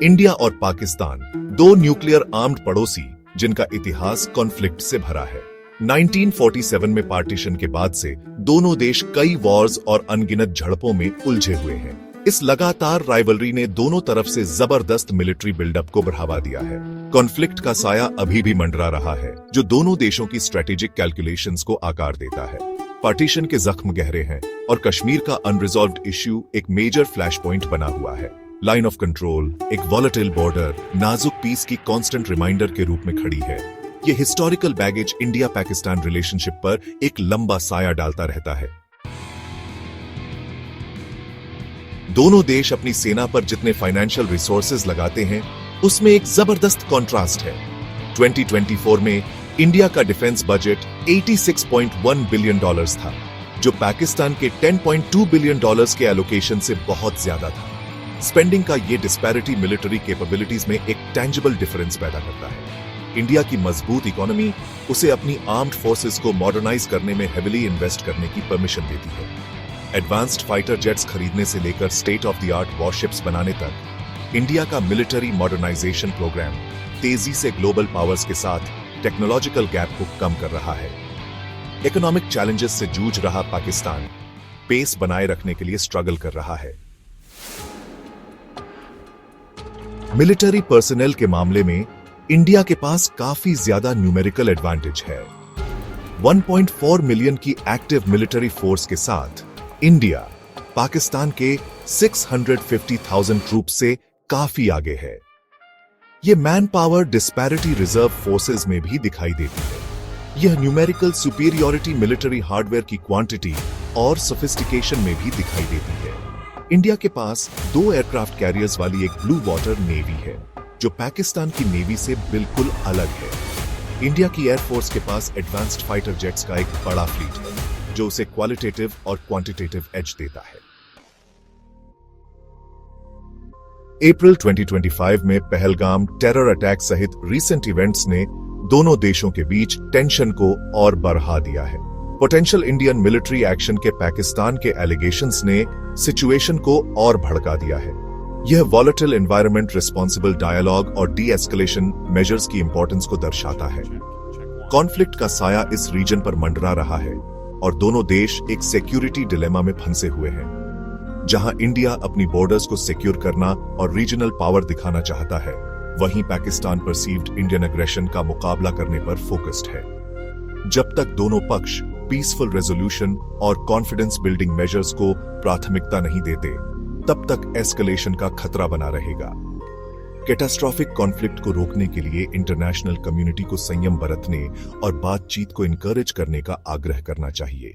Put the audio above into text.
India और पाकिस्तान, दो nuclear armed पड़ोसी जिनका इतिहास कॉन्फ्लिक्ट से भरा है। 1947 में पार्टीशन के बाद से दोनों देश कई वॉर्स और अनगिनत झड़पों में उलझे हुए हैं। इस लगातार राइवलरी ने दोनों तरफ से जबरदस्त मिलिट्री बिल्डअप को बढ़ावा दिया है। कॉन्फ्लिक्ट का साया अभी भी मंडरा रहा है, जो दोनों देशों की स्ट्रेटेजिक कैलकुलेशंस को आकार देता है। पार्टीशन के जख्म गहरे हैं और कश्मीर का अनरिजॉल्व्ड इश्यू एक मेजर फ्लैश पॉइंट बना हुआ है। लाइन ऑफ कंट्रोल, एक वॉलेटाइल बॉर्डर, नाजुक पीस की कांस्टेंट रिमाइंडर के रूप में खड़ी है। ये historical baggage India Pakistan relationship पर एक लंबा साया डालता रहता है। दोनों देश अपनी सेना पर जितने फाइनेंशियल रिसोर्सेज लगाते हैं, उसमें एक जबरदस्त कॉन्ट्रास्ट है। 2024 में इंडिया का डिफेंस बजट $86.1 बिलियन था, जो पाकिस्तान के $10.2 बिलियन के एलोकेशन से बहुत ज्यादा था। स्पेंडिंग का ये डिस्पैरिटी मिलिट्री कैपेबिलिटीज में एक टेंजिबल डिफरेंस पैदा करता है। इंडिया की मजबूत इकोनॉमी उसे अपनी आर्म्ड फोर्सेस को मॉडर्नाइज करने में हेविली इन्वेस्ट करने की परमिशन देती है। एडवांस्ड फाइटर जेट्स खरीदने से लेकर state of the art warships बनाने तक इंडिया का मिलिट्री मॉडर्नाइजेशन प्रोग्राम तेजी से ग्लोबल पावर्स के साथ टेक्नोलॉजिकल गैप को कम कर रहा है। इकोनॉमिक चैलेंजेस से जूझ रहा पाकिस्तान पेस बनाए रखने के लिए स्ट्रगल कर रहा है। मिलिट्री पर्सनल के मामले में इंडिया के पास काफी ज्यादा न्यूमेरिकल एडवांटेज है। 1.4 मिलियन की एक्टिव मिलिट्री फोर्स के साथ इंडिया पाकिस्तान के 650,000 ट्रूप से काफी आगे है। यह man power disparity reserve forces में भी दिखाई देती है। यह न्यूमेरिकल सुपीरियरिटी मिलिट्री हार्डवेयर की क्वांटिटी और सोफिस्टिकेशन में भी दिखाई देती है। इंडिया के पास 2 एयरक्राफ्ट कैरियर्स वाली एक ब्लू वाटर नेवी है, जो पाकिस्तान की नेवी से बिल्कुल अलग है। इंडिया की एयरफोर्स के पास एडवांस्ड फाइटर जेट्स का एक बड़ा फ्लीट है, जो उसे क्वालिटेटिव और क्वांटिटेटिव एज देता है। अप्रैल 2025 में पहलगाम टेरर अटैक सहित रीसेंट इवेंट्स ने दोनों देशों के बीच टेंशन को और बढ़ा दिया है। पोटेंशियल इंडियन मिलिट्री एक्शन के पाकिस्तान के एलिगेशंस ने सिचुएशन को और भड़का दिया है। यह वॉलेटाइल एनवायरनमेंट, रिस्पॉन्सिबल डायलॉग और डी एस्केलेशन मेजर्स की इंपॉर्टेंस को दर्शाता है। कॉन्फ्लिक्ट का साया इस रीजन पर मंडरा रहा है और दोनों देश एक सिक्योरिटी डिलेमा में फंसे हुए हैं, जहां इंडिया अपनी बॉर्डर्स को सिक्योर करना और रीजनल पावर दिखाना चाहता है, वहीं पाकिस्तान परसीव्ड इंडियन एग्रेशन का मुकाबला करने पर फोकस्ड है। जब तक दोनों पक्ष पीसफुल रेजोल्यूशन और कॉन्फिडेंस बिल्डिंग मेजर्स को प्राथमिकता नहीं देते, तब तक एस्केलेशन का खतरा बना रहेगा। कैटास्ट्रॉफिक कॉन्फ्लिक्ट को रोकने के लिए इंटरनेशनल कम्युनिटी को संयम बरतने और बातचीत को इनकरेज करने का आग्रह करना चाहिए।